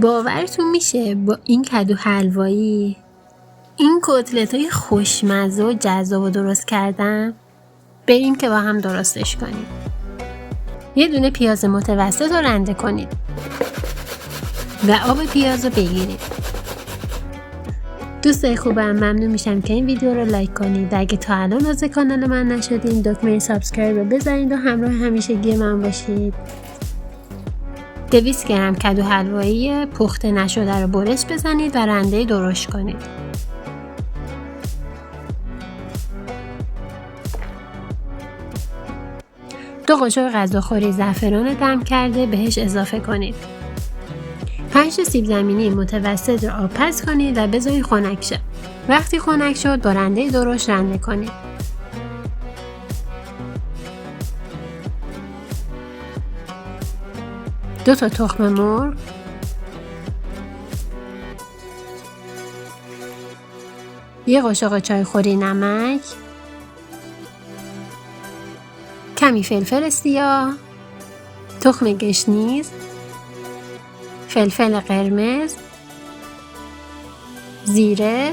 باورتون میشه با این کدو حلوایی این کتلت‌های خوشمزه و جذاب رو درست کردم؟ بریم که با هم درستش کنیم. یه دونه پیاز متوسط رو رنده کنید و آب پیاز رو بگیرید. دوستای خوبم، ممنون میشم که این ویدیو رو لایک کنید و اگه تا الان عضو کانال من نشدین دکمه سابسکرایب رو بزنید و همراه همیشگی من باشید. 200 گرم کدو حلوایی پخته نشده رو برش بزنید و رنده درشت کنید. دو قاشق غذاخوری زعفران دم کرده بهش اضافه کنید. 5 سیب زمینی متوسط رو آب پز کنید و بذارید خنک شه. وقتی خنک شد با رنده درشت رنده کنید. دو تا تخم مرغ، یه قاشق چایخوری نمک، کمی فلفل سیاه، تخم گشنیز، فلفل قرمز، زیره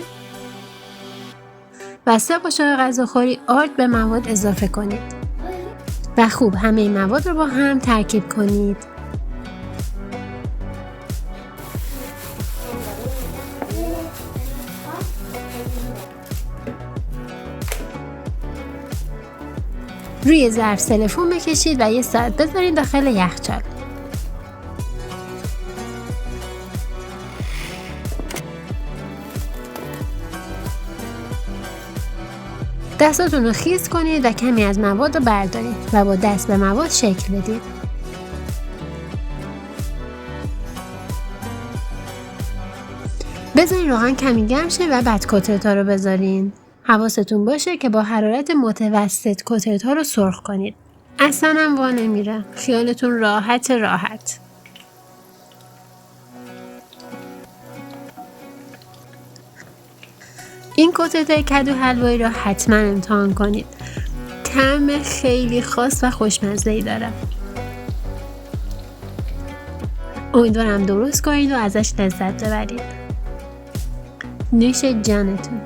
و 3 قاشق غذاخوری آرد به مواد اضافه کنید و خوب همه این مواد رو با هم ترکیب کنید. روی ظرف سلفون بکشید و 1 ساعت بذارید داخل یخچال. دستاتون رو خیس کنید و کمی از مواد رو بردارید و با دست به مواد شکل بدید. بذارید روغن کمی گرم شه و بعد کتلت‌ها رو بذارین. حواستون باشه که با حرارت متوسط کتلت‌ها رو سرخ کنید. اصلا هم وا نمیره. خیالتون راحت. این کتلت‌های کدو حلوایی رو حتما امتحان کنید. طعم خیلی خاص و خوشمزه‌ای داره. امیدوارم درست کنید و ازش لذت ببرید. نوش جانتون.